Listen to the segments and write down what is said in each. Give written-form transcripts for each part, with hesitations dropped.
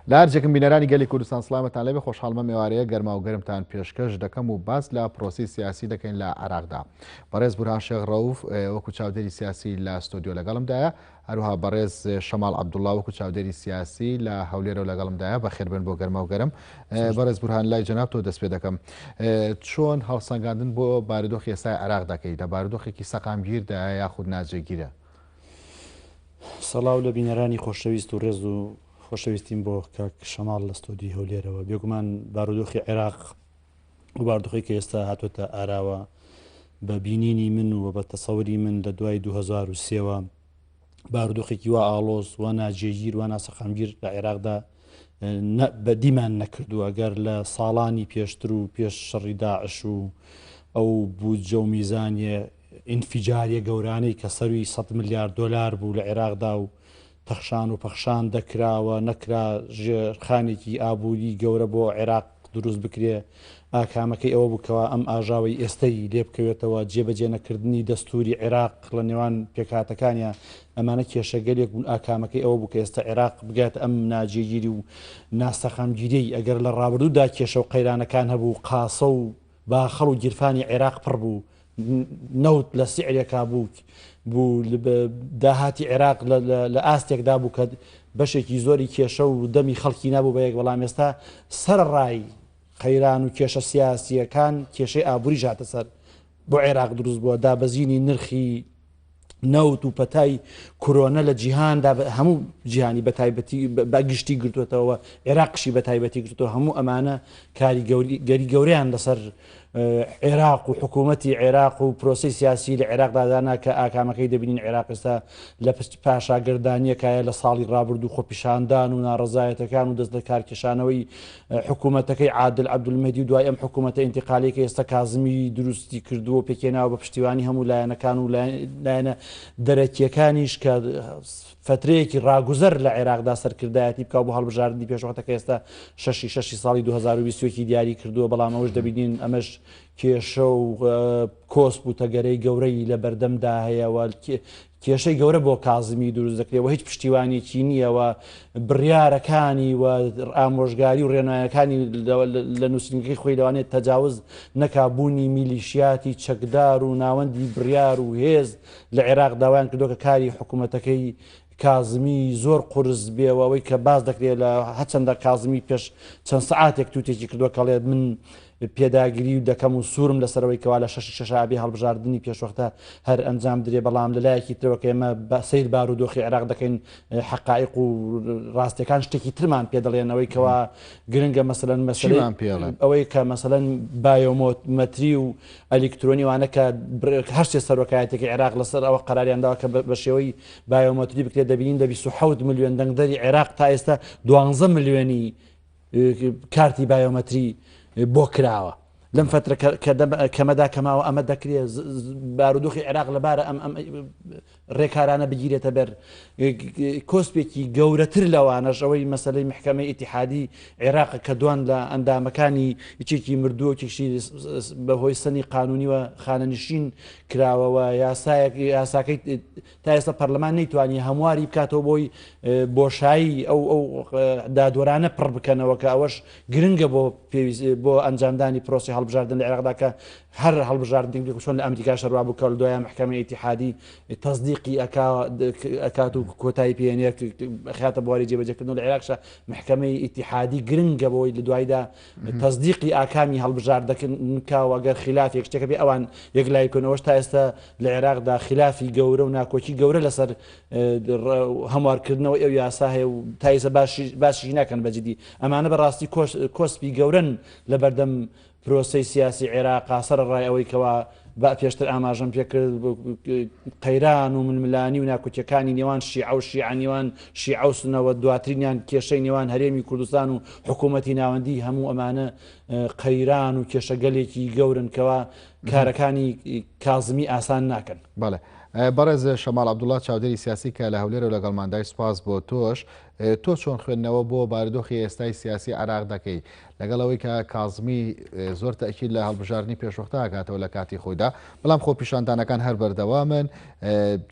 لە هەرجێکم بینەرانی گەلی کوردستان سڵامەتان لەبێ خۆشحاڵمە میێوارەیە گەرما و گەرمتان پێشکەش دەکەم و باس لە پرۆسی سیاسی دەکەین لە عێراقدا. بەڕێز بورهان شێخ ڕەوف وەکو چاودێری سیاسی لە ستۆدیۆ لەگەڵمدایە، هەروها بەڕێز شەماڵ عەبدوڵڵا وەکو چاودێری سیاسی لە هەولێرە و لەگەڵمدایە. بەخێربن بۆ گەرما و گەرم. بەڕێز بورهان لای جەناب تۆ دەست پێ دەکەم. چۆن هەڵسەنگاندن بۆ بارودۆخی ئێستای عێراق دەکەیت؟ لە بارودۆخێکی سەقامگیردایە یاخود ناجێگیرە؟ سەڵاو لە بینەرانی خۆشەویست و ڕێز و خۆشەویستیم بۆ کاک شەماڵ لە ستۆدیۆی هەولێرەوە. بێگومان بارودۆخی عێراق و بارودۆخی کە ئێستا هاتوۆتە ئاراوە بە بینینی من و بە تەسەوری من لە دوای 2023ەوە بارودۆخێکی وا ئاڵۆز وا ناجێگیر وا ناسەقامگیر لە عێراقدا بە دیمان نەکردووە. ئەگەر لە ساڵانی پێشتر و پێش شەڕی داعش و ئەو بودجە و میزانیە ئینفیجاریە گەورانەی کە سەروی 100 ملیارد دلار بوو لە عێراقدا و تەخشان و پەخشان دەکراوە نەکرا ژێرخانێکی ئابووری گەورە بۆ عێراق دروست بکرێ، ئاکامەکەی ئەوە بووکەوە ئەم ئاژاوی ئێستەی لێ بکەوێتەوە جێبەجێ نەکردنی دەستوری عێراق لە نێوان پێکهاتەکانیان. ئەمانە کێشەگەلێک بوون. ئاکامەکەی ئەوە بوو کە ئێستا عێراق بگات ئەم ناجێگیری و ناسەخامگیری. ئەگەر لە ڕابردوودا کێشە و قەیرانەکان هەبوو، قاسە و باخەڵ و گیرفانی عێراق پڕ بوو، نەوت لە سیعرێکا بوو داهاتی عێراق لە ئاستێکدا بوو کە بەشێکی زۆری کێشە و دەمی خەڵکی نابوو بە یەک. بەڵام ئێستا سەرڕای قەیران و کێشە سیاسیەکان کێشەی ئابووری ژاتە سەر بۆ عێراق دروست بووە. دابەزینی نرخی نەوت و پەتای کۆرۆنە لە جیهاندا هەموو جیهانی بەتایبەتی بەگشتی گرتوێتەوە، عێراقشی بەتایبەتی گرتووە. هەموو ئەمانە کاریگەری گەوریان لەسەر عێراق و حکوومەتی عێراق و پرۆسی سیاسی لە عێراقدادانا کە ئاکامەکەی دەبینین عێراق ئێستا لە پاشاگردانیەکایە لە ساڵی ڕابردوو خۆپیشاندان و ناڕزایەتەکان و دەست لە کارکێشانەوەی حکوومەتەکەی عادل عەبدولمەجید دوای ئەم حکوومەتە ئینتیقالی کە ئێستا کازمی دروستی کردووە پێکێناوە بە پشتیوانی هەموو لایەنەکان و لایەنە دەرەکیەکانیش کە فترەیەکی ڕاگوزەر لە عێراقدا سەرکردایەتی بکاو بۆ هەڵبژاردننی پێشوەتەکە ئێستا 6 ساڵی 2020 دیاری کردووە. بەڵام ئەوش دەبینین ئەمەش کێشە و کۆس بوو تەگەرەی گەورەی لە بەردەمدا هەیەەوە. کێشەی گەورە بۆ کازمی دروست دەکرێتەوە، هیچ پشتیوانێکی نییەوە. بڕیارەکانی و ئامۆژگاری و ڕێنمایەکانی لە نووسنگەکەی خۆی لەوانێت تەجاوز نەکبوونی میلیشیاتی چەکدار و ناوەندی بڕیار و هێز لە عێراق داوایان کردو کە کاری حکوومەتەکەی کازمی زۆر قرس بێەوەی کە باز دەکرێت لە هەچەندە کازمی پێش چەند سعاتێک توتێکی کردووە کەڵێت من پێداگیری و دەکەم و سوورم لەسەرەوەی کەوا لە 6 ئابی هەڵبژاردننی پێشوەختە هەر ئەنجام درێ. بەڵام لەلایەکی ترەوە کە ئێمە بە سیر بارودۆخی عێراق دەکەین حقائق و ڕاستیەکان شتێکی ترمان پێ دەڵێنەوەی کەوا گرنگە مەسەلەن مەسەلەی ئەوەی کە مەسەلەن بایۆمەتری و ئەلکترۆنی وانە کە هەشتێ سەرۆکایەتێکی عێراق لەسەر ئەوە قەراریانداوە کە بە شێوەی بایۆمەتری بکرێت. دەبینین 27 ملیۆن دەنگدەری عێراق تا ئێستا 12 ملیۆنی کارتی بایۆمەتری بۆ کراوە. لەم فترە کەمەدا کەماوە ئەمە دەکرێت بارودۆخی عێراق لەبارە ئەم ڕێکارانە بگیرێتە بەر کۆسپێکی گەورەتر لەوانەش ئەوەی مەسەلەی محکەمەی ئیتیحادی عێراق کە دوان لە ئەندامەکانی یەکێکی مردووە کێشی بەهۆی سەنی قانونیوە خانەنشین کراوەوە. یاساکەی تا ئێستا پەرلەمان نەیتوانی هەمواری بکاتەوە بۆی بۆشایی ئەو دادوەرانە پڕ بکەنەوە کە ئەوەش گرنگە بۆ ئەنجامدانی پرۆسی هەڵبژاردن لە عێراقدا کە هەر هەڵبژاردن چۆن لە ئەمریکا شەڕوا بوو کە دوایە محکەمەی ئیتیحادی تەصدیقی ئەکات و کۆتایی پێێنێت خاتە بواری جێبەجێکردن لە عێراقشە محکەمەی ئیتیحادی گرنگە بۆی لە دوایدا تەصدیقی ئاکامی هەڵبژاردنکاوە ئەگەر خلافێک شتێکە بێ ئەوان یەکلایکردنەوەش تا ئێستا لە عێراقدا خلافی گەورە و ناکۆکی گەورە لەسەر هەموارکردنەوە ئەو یاسا هەیە و تا ئێستا باشی ناکەن بەجددی. ئەمانە بەڕاستی کۆسپی گەورن لە بەردەم پرۆسەی سیاسی عێراقا سەرڕای ئەوەی کەوا با پێشتر ئاماژەم پێکرد قەیران و ململانی و ناکوتیەکانی نێوان شیعە و شیعانیوان شیعە و سونەوە دواترینیان کێشەی نێوان هەرێمی کوردستان و حکوومەتی ناوەندی هەموو ئەمانە قەیران و کێشەگەلێکی گەورن کەوا کارەکانی کازمی ئاسان ناکەن. بەڵێ بەڕێز شەماڵ عەبدوڵڵا چاودێری سیاسی کە لە هەولێرە و لەگەڵماندای سوپاس بۆ تۆش تۆ چۆن خوێندنەوە بۆ بارودۆخی ئێستای سیاسی عێراق دەکەی لەگەڵەوەی کە کازمی زۆر تەکید لە هەڵبژاردننی پێشوەختە هاکاتەوە لە کاتی خۆیدا بەڵام خۆ پیشاندانەکان هەر بەردەوامن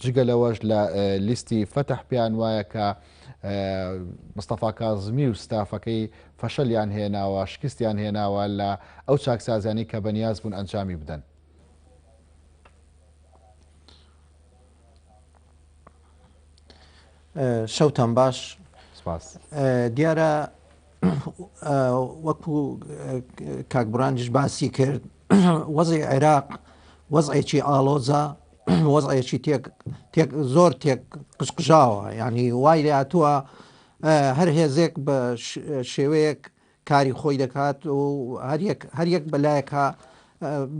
جگە لەوەش لە لیستی فەتح پیان وایە کە مستەفا کازمی و ستافەکەی فەشەلیان هێناوە شکستیان هێناوە لە ئەو چاکسازیانی کە بەنیاز بوون ئەنجامی بدەن. شەوتان باش دیارە وەکو کاکبرانجش باسی کرد وەزعی عێراق وەزعێکی ئاڵۆزە وەزعێکی زۆر تێک قشقژاوە یعنی وای لێ هاتووە هەر هێزێک بە شێوەیەک کاری خۆی دەکات و هەر یەک بەلایەکە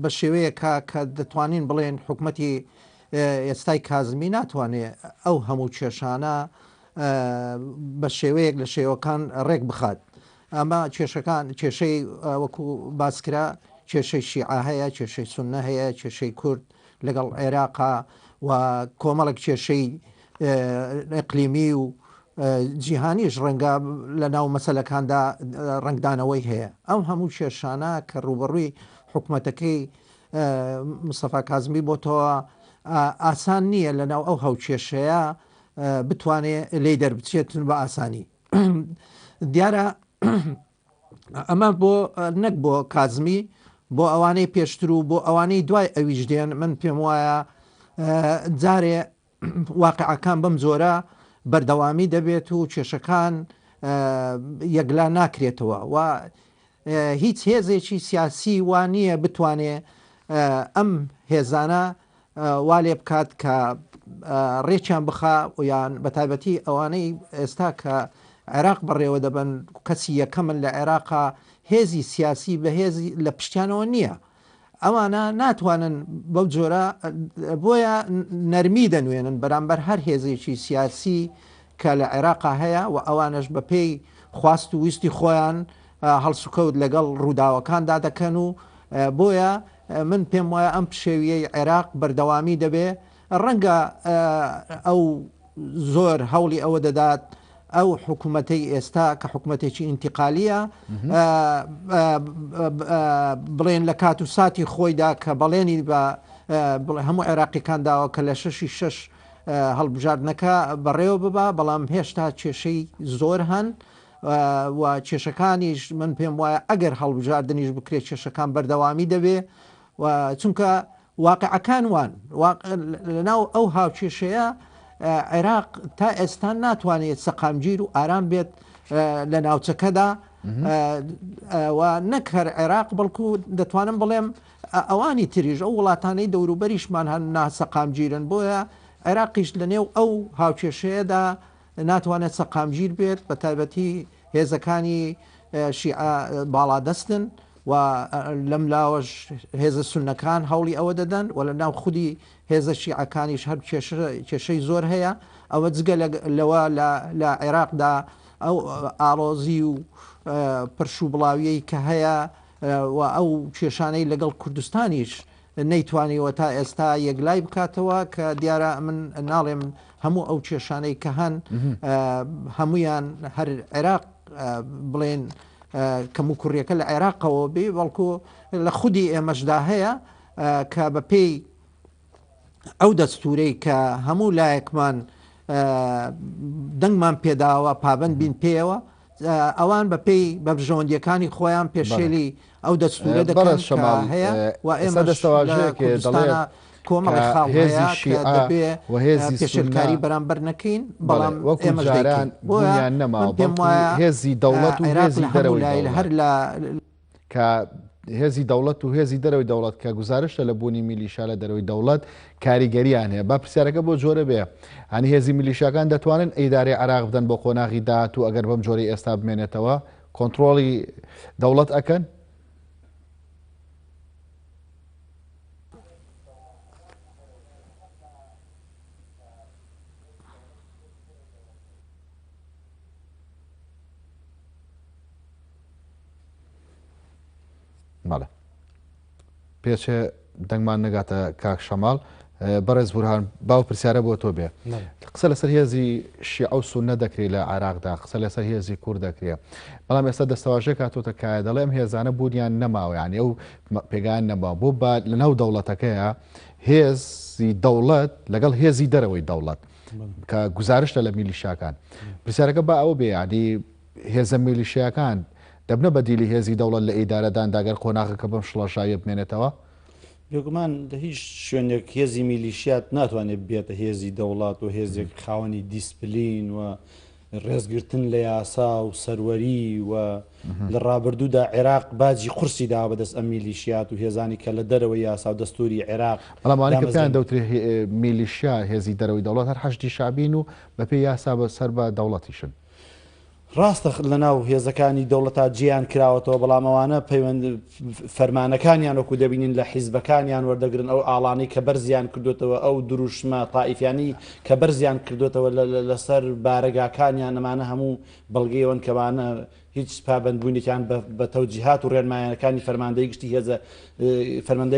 بە شێوەیەکە کە دەتوانین بڵێن حکومەتی ئێستای کازمی ناتوانێت ئەو هەموو کێشانە بە شێوەیەک لە شێوەکان ڕێک بخات ئەمە کێشەی وەکو باسکرا کێشەی شیعە هەیە کێشەی سوننە هەیە کێشەی کورد لەگەڵ عێراقا و کۆمەڵک کێشەی ئەقلیمی و جیهانیش ڕەنگە لە ناو مەسەلەکاندا ڕنگدانەوەی هەیە ئەم هەموو کێشانە کە ڕوبەڕووی حکوومەتەکەی مستەفا کازمی بۆتەوە ئاسان نییە لە ناو ئەو هەوکێشەیە بتوانێت لێ دەربچێتن بە ئاسانی دیارە ئەمە بۆ نەک بۆ کازمی بۆ ئەوانەی پێشتر و بۆ ئەوانەی دوای ئەویش دێن من پێم وایە جارێ واقعەکان بەم زۆرە بەردەوامی دەبێت و کێشەکان یەکلا ناکرێتەوە و هیچ هێزێکی سیاسی وانە بتوانێت ئەم هێزانە وا لێ بکات کە ڕێکیان بخا و یان بەتایبەتی ئەوانەی ئێستا کە عێراق بەڕێوە دەبن کەسی یەکەمن لە عێراقا هێزی سیاسی بە هێزی لە پشتیانەوە نییە ئەوانە ناتوانن بەو جۆرە بۆیە نەرمی دەنوێنن بەرامبەر هەر هێزێکی سیاسی کە لە عێراقا هەیە و ئەوانش بە پێی خواست و ویستی خۆیان هەڵسوکەوت لەگەڵ ڕووداوەکاندا دەکەن و بۆیە من پێم وایە ئەم پشێویەی عێراق بەردەوامی دەبێ ڕەنگە ئەو زۆر هەوڵی ئەوە دەدات ئەو حکوومەتەی ئێستا کە حکوومەتێکی ئینتیقالیە بڵێن لە کات و ساتی خۆیدا کە بەڵێنی بە هەموو عێراقیەکان داوە کە لە 6 هەڵبژاردنەکە بەڕێوە ببە بەڵام هێشتا کێشەی زۆر هەن و کێشەکانیش من پێم وایە ئەگەر هەڵبژاردنیش بکرێت کێشەکان بەردەوامی دەبێ و چونکە واقعەکان وان لەناو ئەو هاوکێشەیە عێراق تا ئێستا ناتوانێت سەقامگیر و ئارام بێت لە ناوچەکەدا و نەکەر عێراق بەڵکو دەتوانم بڵێم ئەوانی تریژ ئەو وڵاتانەی دەوروبەریشمان هەن ناسەقامگیرن بۆیە عێراقیش لە نێو ئەو هاوکێشەیەدا ناتوانێت سەقامگیر بێت بە تایبەتی هێزەکانی شیعە باڵادەستن و لەم لاوەش هێزە سونەکان هەوڵی ئەوە دەدەن و لە ناو خودی هێزە شیعەکانیش هەر کێشەی زۆر هەیە ئەوە جگە لەوە لە عێراقدا ئەو ئاڵۆزی و پرش و بڵاویەی کە هەیە و ئەو کێشانەی لەگەڵ کوردستانیش نەیتوانیەوە تا ئێستا یەکلای بکاتەوە کە دیارە من ناڵێم هەموو ئەو کێشانەی کە هەن هەمویان هەر عێراق بڵێن کەم و کوڕیەکە لە عێراقەوە بێ بەڵکو لە خودی ئێمەشدا هەیە کە بە پێی ئەو دەستورەی کە هەموو لایەکمان دەنگمان پێداوە پابند بین پێیەوە ئەوان بە پێی بەبژەوەندیەکانی خۆیان پێشێلی ئەو دەستورە دەکەن هەیە و ئێمە دەستەواژەیەکێ کۆمەڵی خاڵ هەیە دەبێ پێشکاری بەرامبەر نەکەین بەڵام ئێمەژداران بۆیان نەما پێم وایە هێزی دەوڵەت و هێزی دەرەوەی هەر لە کە هێزی دەوڵەت و هێزی دەرەوەی دەوڵەت کە گزارشە لە بوونی میلیشا لە دەرەوەی دەوڵەت کاریگەریان هەیە با پرسیارەکە بۆ جۆرە بێ هەنی هێزی میلیشاکان دەتوانن ئەیداری عێراق بدەن بۆ قۆناغی داهات و ئەگەر بەم جۆرەی ئێستا بمێنێتەوە کۆنتڕۆڵی دەوڵەت ئەکەن بەڵێ پێچێ دەنگمان نەگاتە کاک شەماڵ بەڕێز بورهان باو پرسیارە بۆ تۆ بێ قسە لەسەر هێزی شیعە و سونە دەکرێت لە عێراقدا قسە لەسەر هێزی کوورد دەکرێت بەڵام ئێستا دەستەواژەیە کاتۆتە کایە دەڵێ ئەم هێزانە بوونیان نەماوە یعنی ئەو پێگان نەما بۆ لەناو دەوڵەتەکەیە هێزی دەوڵەت لەگەڵ هێزی دەرەوەی دەوڵەت کە گزارشتە لە میلیشیاکان پرسیارەکە بە ئەوە بێ ینی هێزە میلیشیاکان دەبنە بەدیلی هێزی دەوڵەت لە ئیدارەدان داگەر قۆناغەکە بەم شڵەشایە بمێنێتەوە بێگومان لە هیچ شوێنێک هێزی میلیشیات ناتوانێت بێتە هێزی دەوڵات و هێزێک خاوەنی دیسپلین و ڕێزگرتن لە یاسا و سەروەری و لە ڕابردوودا عێراق باجی قورسی دا بەدەست ئەم میلیشیات و هێزانی کە لە دەرەوەی یاسا و دەستوری عێراق بەڵاموانەکە پێیان دەوترێت میلیشیا هێزی دەرەوەی دەوڵەت هەر حەشتی شعبین و بەپێی یاسا بە سەر بە دەوڵەتیشن ڕاستە لە ناو هێزەکانی دەوڵەتا جیان کراوەتەوە بەڵام ئەوانە پەیوەند فەرمانەکانیان وەکو دەبینین لە حیزبەکانیان وەردەگرن ئەو ئاڵانەی کە بەرزیان کردوێتەوە ئەو دروشمە تائیفیانی کە بەرزیان کردوێتەوە لەسەر بارەگاکانیان ئەمانە هەموو بەڵگەیەوەن کەوانە هیچ پابندبوونێکیان بە تەوجیهات و ڕێنمایەکانی فەرماندەی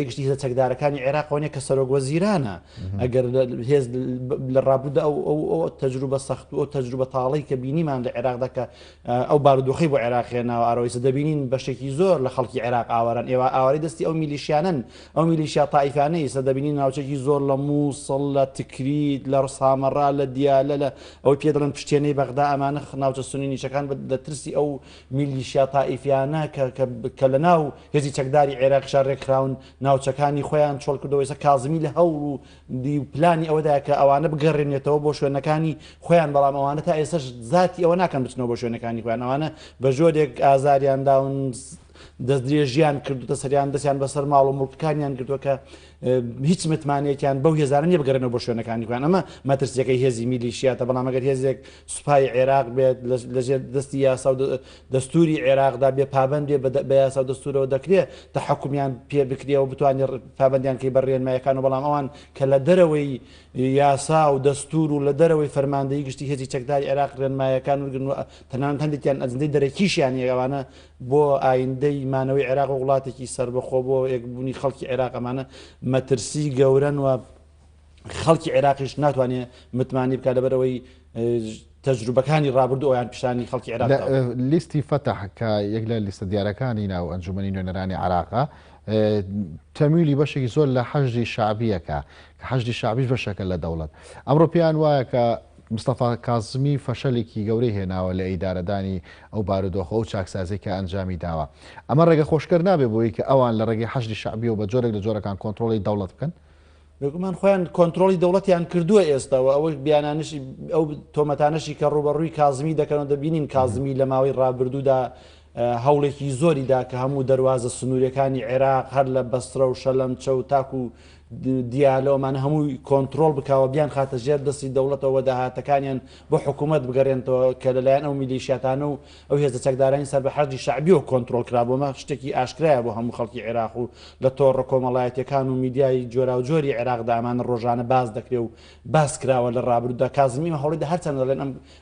گشتی هێزە چەکدارەکانی عێراقەوەنیە کە سەرۆک وەزیرانە ئەگەر هێز لە ڕابردە ئەو تەجروبە سەخت و ئەو تەجروبە تاڵی کە بینیمان لە عێراقدا کە ئەو بارودۆخی بۆ عێراقیێناوە ئاڕۆیسە دەبینین بەشێکی زۆر لە خەڵکی عێراق ئاواران ئێوە ئاواری دەستی ئەو میلیشیانن ئەو میلیشیا تائیفانەی ئێستا دەبینین ناوچێکی زۆر لە مووسڵ لە تکریت لە ڕسامەڕا لە دیالە لە ئەوەی پێ دەڵێن پشتێنەی بەغدا ئەمانە ناوچە سونی نیشەکان لە ترسی ئەو میلیشیا تائیفیانە کە لە ناو هێزی چەکداری عێراقیشا ڕێکخراون ناوچەکانی خۆیان چۆڵ کردەوەیسە کازمی لە هەوڵ و پلانی ئەوەدای کە ئەوانە بگەڕێنێتەوە بۆ شوێنەکانی خۆیان بەڵام ئەوانە تا ئێستش ذاتی ئەوە ناکەن بچنەوە بۆ شوێنەکانی خۆیان ئەوانە بە ژۆرێک ئازاریان داون دەست درێژیان کردوتە سەریان دەستیان بەسەر ماڵ و مڵکەکانیان کردووە کە هیچ متمانەتیان بەو هێزانە نیە بگەڕێنەوە بۆ شوێنەکانی خۆیان ئەمە مەترسیەکەی هێزی میلیشیاتە بەڵام ئەگەر هێزێک سوپای عێراق بێت لەژێر دەستی یاسا و دەستوری عێراقدا بێ پابند بێ بە یاسا و دەستورەوە دەکرێت تەحەکومیان پێ بکرێەوە بتوانێت پابندیان کەی بەڕێنمایەکان و بەڵام ئەوان کە لە دەرەوەی یاسا و دەستور و لە دەرەوەی فەرماندەی گشتی هێزی چەکداری عێراق ڕێنمایەکان وگرن و تەنانەت هەندێکیان ئەجندەی دەرەکیشیان ئەوانە بۆ ئایندەی مانەوەی عێراق و وڵاتێکی سربەخۆ بۆ یەکبوونی خەڵکی عێراق ئەمانە مەترسی گەورن و خەڵکی عێراقیش ناتوانێت متمانی بکات لەبەرەوەی تەجروبەکانی ڕابردوو ئەویان پیشانی خەڵکی عێراق لیستی فەتح کە یەک لە لیستە دیارەکانی ناو ئەنجومەنی نوێنەرانی عێراقا تەمویلی بەشێکی زۆر لە حەشدی شعبیەکە کە حەشدی شعبیش بەشەکە لە دەوڵەت ئەمڕۆ پێیان وایە کە مستەفا کازمی فەشەلێکی گەورەی هێناوە لە ئیدارەدانی ئەو بارودۆخە و چاکسازی کە ئەنجامی داوە ئەمە ڕێگە خۆشکەر نابێ بۆی کە ئەوان لە ڕێگەی حەشدی شعبی و بە جۆرێک لە جۆرەکان کۆنتترۆلی دەوڵەت بکەن بگومان خۆیان کۆنتترۆلی دەوڵەتیان کردووە ئێستاەوە ئەوەی بیانانشی ئەو تۆمەتانەشی کە ڕوبەڕووی کازمی دەکەنەوە دەبینین کازمی لە ماوەی ڕابردوودا هەوڵێکی زۆریدا کە هەموو دەواازە سنوورەکانی عێراق هەر لە بەسترە و شەلەمچە و تاک و دیالۆمان هەمووی کۆنتترۆل بکەوە بیان خاتە ژێر دەستی دەوڵەتەوە داهاتەکانیان بۆ حکوومەت بگەڕێنەوە کە لەلایەن ئەو میلیشیاتانە و ئەو هێزە چەکدارانی سەر بە حەشدی شعبی و کۆنتترۆل کرابوومە شتێکی ئاشکرایە بۆ هەموو خەڵکی عێراق و لە تۆڕە کۆمەڵایەتەکان و میدیای جۆرا و جۆری عێراقدا ئەمانە ڕۆژانە باز دەکرێت و باس کراوە لە ڕابردوودا کازمی هەوڵیدا هەرچەند دەڵێن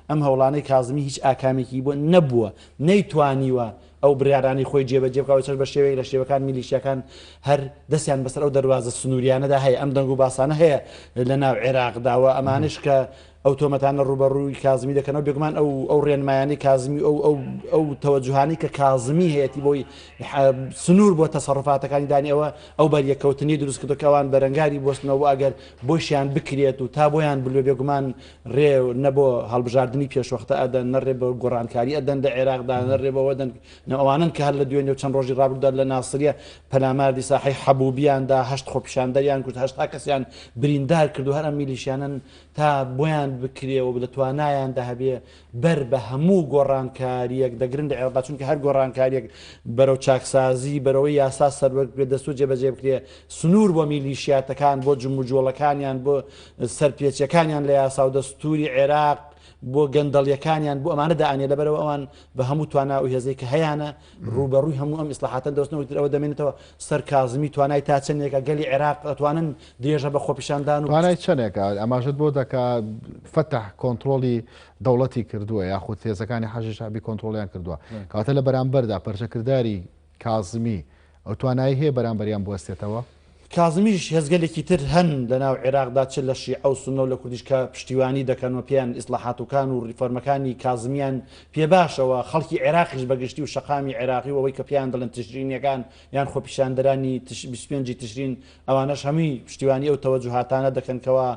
ئەم هەوڵانەی کازمی هیچ ئاکامێکی بۆ نەبووە نەیتوانیوە ئەو بریارانی خۆی جێبەجێ بکەوە چەش بە شێوەیە لە شێوەکان میلیشیەکان هەر دەستیان بەسەر ئەو دەواازە سنووریانەدا هەیە ئەم دەنگ و باسانە هەیە لە ناو عێراقداوە ئەمانش کە ئەو تۆمەتانە ڕوبەڕووی کازمی دەکەنەوە بێگومان ئەو ڕێنمایانی کازمی ئەو تەوەجوهانی کە کازمی هەیەی بۆی سنوور بۆ تەسەڕفاتەکانی دانیەوە ئەو بەریەکەوتنی دروست کردەکەوان بەرەنگاری بۆستنەوە ئەگەر بۆشیان بکرێت و تا بۆیان بلوێ بێگومان ڕێ نەبۆ هەڵبژاردننی پێشوەختە ئەدەن نەڕێ بە گۆڕانکاری ئەدەن لە عێراقدا نەڕێ بەوە دەن ئەوانن کە هەر لە دوێنێ و چەند ڕۆژی ڕابردوودا لە ناسریە پەلاماردی ساحی حەبوبیاندا هەشت خۆپیشاندەریان کرد هەشتا کەسیان بریندار کرد و هەر ئەم میلیشیانن تا بۆیان بکرێەوە لە توانایاندا هەبێ بەر بە هەموو گۆڕانکاریەک دەگرن لە عێراق چونکە هەر گۆڕانکاریەک بەرەو چاکسازی بەرەوەی یاسا سەربەر بێت دەستور جێبەجێ بکرێ سنوور بۆ میلیشیاتەکان بۆ جموجۆڵەکانیان بۆ سەرپێچیەکانیان لە یاسا و دەستوری عێراق بۆ گەندەڵیەکانیان بۆ ئەمانە داانێ لەبەرەوە ئەوان بە هەموو تواننا و هێزەی کە هەیەە ڕوبەڕووی هەموو ئەم ئیسلاحاتە دەستنەوە ئەوە دەمێنێتەوە سەر کازمی توانای تا چەندێکە گەلی عێراق ئەتوانن درێژە بە خۆپیشاندان و توانای چەندێکە ئەماژت بۆ دەکا فتح کۆنتترۆلی دەوڵەتی کردووە یاخود هێزەکانی حەشی شعبی کۆنتترۆلیان کردووە کاتە لە بەرامبەردا پەرچەکردداری کازمی ئەو توانایی هەیە بەرامبەریان بوەستێتەوە کازمیش هێزگەلێکی تر هەن لە ناو عێراقدا چ لە شیعە و سونە و لە کوردیش کە پشتیوانی دەکەنەوە پێیان ئیسلاحاتوکان و ریفۆرمەکانی کازمیان پێ باشەوە خەڵکی عێراقیش بەگشتی و شەقامی عێراقی و ئەوەی کە پێیان دەڵێن تشرینیەکان یان خۆپیشاندەرانی 25 تشرین ئەوانەش هەمووی پشتیوانی ئەو تەوەجوهاتانە دەکەنکەوە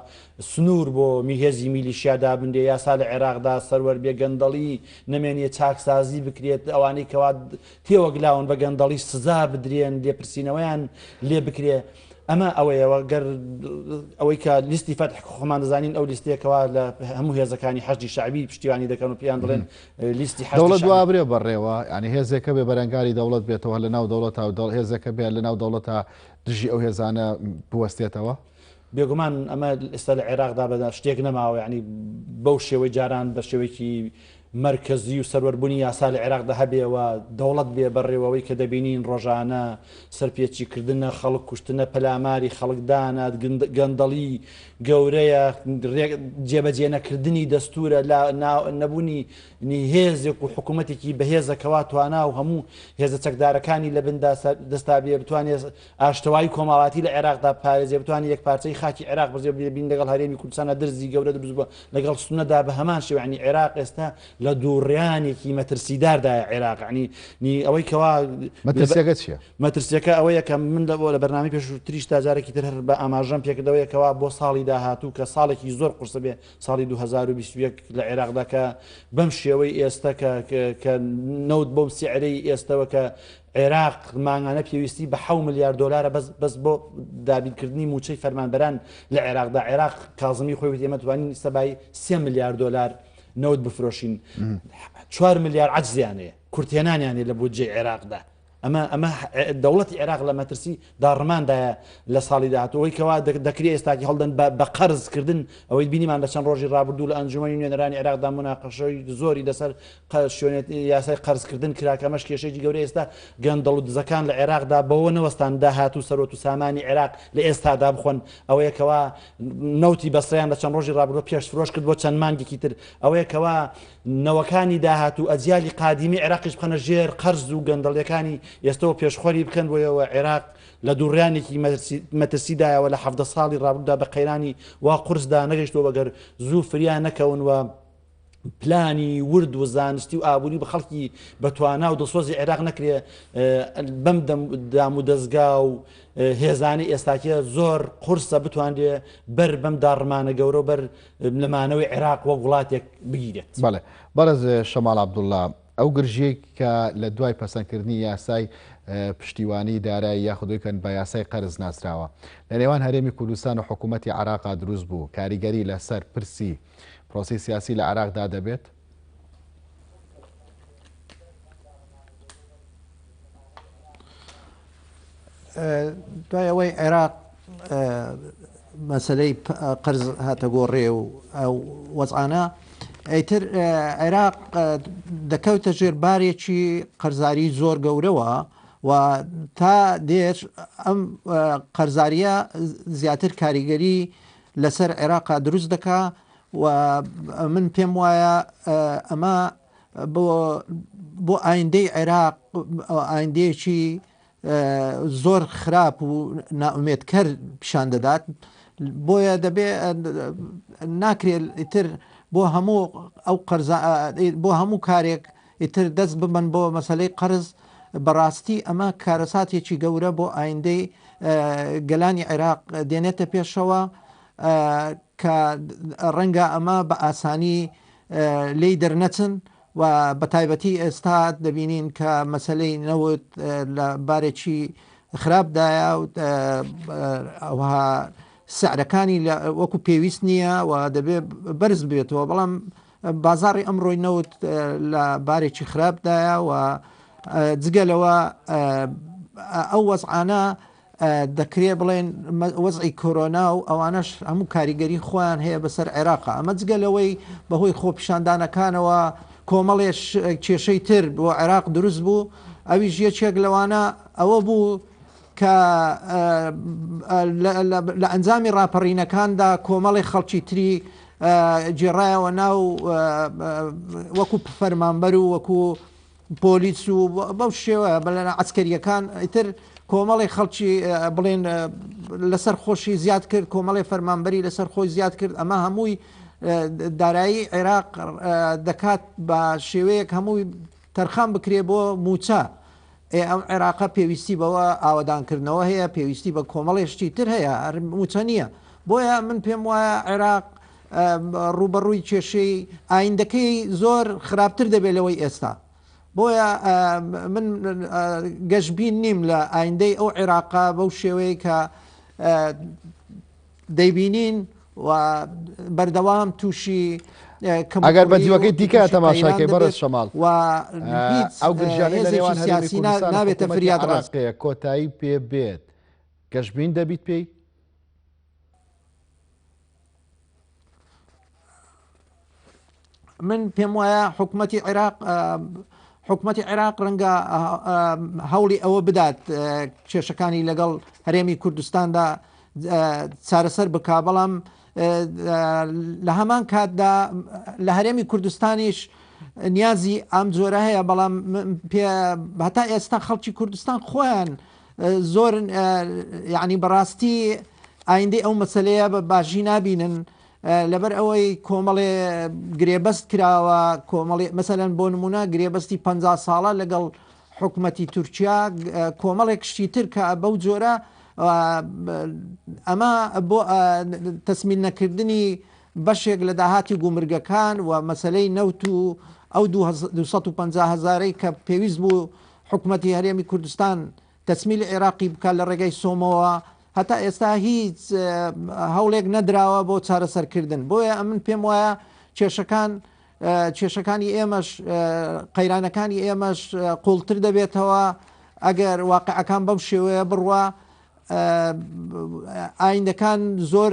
سنوور بۆ میهێزی میلیشیادا بندێ یاسا لە عێراقدا سەروەر بێ گەندەڵی نەمێنێ چاکسازی بکرێت ئەوانەی کەوا تێوەگلاون بە گەندەڵی سزا بدرێن لێپرسینەوەیان لێ بکرێ ئەمە ئەوەیەوە گەر ئەوەی کە لیستی فەتح خۆمان دەزانین ئەو لیستێکەوە لە هەموو هێزەکانی حەشدی شعبی پشتیوانی دەکەن و پێیان دڵێن لیستی دەوڵەت دوابرێ بەڕێوە ینی هێزێکە بێ بەرەنگاری دەوڵەت بێتەوە لە ناو دەوڵەتە و هێزەکە بێت لە ناو دەوڵەتە دژی ئەو هێزانە بوەستێتەوە بێگومان ئەمە ئێستا لە عێراقدا بەدا شتێک نەماوە ینی بەو شێوەی جاران بە شێوەیەکی مرکزی و سەروەربوونی یاسا لە عێراقدا هەبێەوە دەوڵەت بێ بەڕێوەوەی کە دەبینین ڕۆژانە سەرپێچیکردنە خەڵک کوشتنە پەلاماری خەڵکدانە گەندەڵی گەورەیە جێبەجێ نەکردنی دەستورە نەبوونی هێزێک و حکوومەتێکی بەهێزەکەوا توانا و هەموو هێزە چەکدارەکانی لە بندا دەستا بێ بتوانێت ئاشتەوایی کۆمەڵاتی لە عێراقدا پارێزێ بتوانێت یەک پارچەی خاکی عێراق بەزێ بین لەگەڵ هەرێمی کوردستانە دەرزی گەورە دروست بووە لەگەڵ سونەدا بە هەمان شێوانی عێراق ئێستا لە دووڕیانێکی مەترسیداردایە عێراق عنی ئەوەی کەوا مەترسیەکە چییە؟ مەترسیەکە ئەوەیە کە من لە بەرنامی پێش تریش تا جارێکی تر هەر بە ئاماژەم پێکردەوەیەکەوە بۆ ساڵی داهاتوو کە ساڵێکی زۆر قورسە بێ ساڵی 2021 لە عێراقدا کە بەم شێوەی ئێستا کە نەوت بۆم سیعرەی ئێستەوە کە عێراق مانگانە پێویستی بە 7 ملیار دلارە بەس بۆ دابینکردنی موچەی فەرمانبەران لە عێراقدا عێراق کازمی خۆی ئێمە توانین سەبای 3 ملیار دلار نەوت بفرۆشین 4 ملیار عەجزیانەیە کورتێنانیانێ لە بودجێ عێراقدا ئەمە دەوڵەتی عێراق لە مەترسی داڕماندایە لە ساڵی داهاتوەوەی کەوا دەکرێت ئێستاکی هەڵدەن بە قەرزکردن ئەوەی بینیمان لە چەند ڕۆژی ڕابردوو لە ئەنجومەنی نوێنەرانی عێراقدا مناقەشەی زۆری لەسەر شوێنێت یاسای قەرزکردن کراکەمەش کێشەیەکی گەورەی ئێستا گەندەڵ و دزەکان لە عێراقدا بەوە نەوەستان داهاتوو سەرۆت و سامانی عێراق لە ئێستادا بخۆن ئەوەیەکەوە نەوتی بەسڕیان لە چەند ڕۆژی ڕابردوو پێش فرۆش کرد بۆ چەند مانگێکی تر ئەوەیەکەوە نەوەکانی داهاتوو ئەجیالی قادیمی عێراقیش بخەنە ژێر قەرز و گەندەڵیەکانی ئێستەوە پێشخۆری بکەن بۆیەوە عێراق لە دووڕیانێکی مەترسیدایەوە لە 7 ساڵی ڕابردوودا بە قەیرانی وا قورسدا نەگەیشتەوە بەگەر زوو فریان نەکەون و پلانی ورد و زانستی و ئابووری بە خەڵکی بەتوانا و دڵسۆزی عێراق نەکرێ بەم دام و دەستگا و هێزانی ئێستاکیە زۆر قورسە بتوانێ بەر بەم داڕمانە گەورە بەر لەمانەوەی عێراق وە وڵاتێک بگیرێت. بەڵێ بەرز شەماڵ عەبدوڵڵا ئەو گرژەیە کە لە دوای پەسەندکردنی یاسای پشتیوانی دارایی یاخودۆیکەن بە یاسای قەرز ناسراوە لە نێوان هەرێمی کوردستان و حکوومەتی عێراقا دروست بوو کاریگەری لەسەر پرسی پرۆسی سیاسی لە عێراقدا دەبێت؟ دوای ئەوەی عێراق مەسەلەی قەرز هاتە گۆڕێ و ئەو وەزعانە ئەیتر عێراق دەکەوتە ژێر بارێکی قەرزاری زۆر گەورەوە و تا دێر ئەم قەرزاریە زیاتر کاریگەری لەسەر عێراقا دروست دەکا و من پێم وایە ئەمە بۆ ئایندەی عێراق ئایندەیەکی زۆر خراپ و ناومێدکەر پیشان دەدات بۆیە دەبێ ناکرێت ئیتر بۆ هەموو ئەو بۆ هەموو کارێک ئیتر دەست ببن بۆ مەسەلەی قەرز بەڕاستی ئەمە کارەساتێکی گەورە بۆ ئایندەی گەلانی عێراق دێنێتە پێشەوە کە ڕەنگە ئەمە بە ئاسانی لی دەرنەچن و بە تایبەتی ئێستا دەبینین کە مەسەلەی نەوت لە بارێکی خراپدایە ئەوها سعرەکانی وەکو پێویست نییە و دەبێت بەرز بێتەوە بەڵام بازاڕی ئەمڕۆی نەوت لە بارێکی خراپدایە و جگەلەوە ئەو وەزعانە دەکرێت بڵێن وەزعی کۆرۆنا و ئەوانەش هەموو کاریگەری خۆیان هەیە بەسەر عێراقا ئەمە جگەلەوەی بەهۆی خۆپیشاندانەکانەوە کۆمەڵێش کێشەی تر بۆ عێراق دروست بوو ئەویش یەکێک لەوانە ئەوە بوو کە لە ئەنجامی ڕاپەڕینەکاندا کۆمەڵی خەڵکی تری جێڕایەوە ناو وەکو فەرمانبەر و وەکو پۆلیس و بەو شێوە بەلەنا عسکەریەکان ئیتر کۆمەڵی خەڵکی بڵێن لەسەر خۆشی زیاد کرد کۆمەڵی فەرمانبەری لەسەر خۆی زیاد کرد ئەمە هەمووی دارایی عێراق دەکات بە شێوەیەک هەمووی تەرخان بکرێ بۆ موچە ئەم عێراقا پێویستی بەوە ئاوادانکردنەوە هەیە پێویستی بە کۆمەڵێشتی تر هەیە موچە نییە بۆیە من پێم وایە عێراق ڕوبەڕووی کێشەی ئایندەکەی زۆر خراپتر دەبێت لەوەی ئێستا بۆیە من گەشتبین نیم لە ئایندەی ئەو عێراقا بەو شێوەیە کە دەیبینین و بەردەوام تووشی ئەگەر بە دیوەکەی دیکە تەماشاکەی بەرز شەماڵ و ئەو گرژانەی سیاسی نابێتە فریاد ڕاستەیە کۆتایی پێ بێت گەشتبین دەبیت پێی من پێم وایە حکوومەتی عێراق ڕەنگە هەوڵی ئەوە بدات کێشەکانی لەگەڵ هەرێمی کوردستاندا چارەسەر بکا بەڵام لە هەمان کاتدا لە هەرێمی کوردستانیش نیازی ئەم جۆرە هەیە بەڵام هەتا ئێستا خەڵکی کوردستان خۆیان زۆر یعنی بەڕاستی ئایندەی ئەو مەسەلەیە بە باشی نابینن لەبەر ئەوەی کۆمەڵێ گرێبەست کراوە کۆمەڵی مەسەلەن بۆ نمونە گرێبەستی 50 ساڵە لەگەڵ حکوومەتی تورکیا کۆمەڵێک شتی تر کە بەو جۆرە ئەمە بۆ تەسمیل نەکردنی بەشێک لە داهاتی گومرگەکان و مەسلەی نەوت و ئەو 250,000 کە پێویست بوو حکوومەتی هەرێمی کوردستان تەسمیل عێراقی بکات لە ڕێگەی سۆمەوە هەتا ئێستا هیچ هەوڵێک نەدراوە بۆ چارەسەرکردن بۆیە من پێم وایە کێشەکانی ئێمەش قەیرانەکانی ئێمەش قوڵتر دەبێتەوە ئەگەر واقعەکان بەم شێوەیە بڕوە ئایندەکان زۆر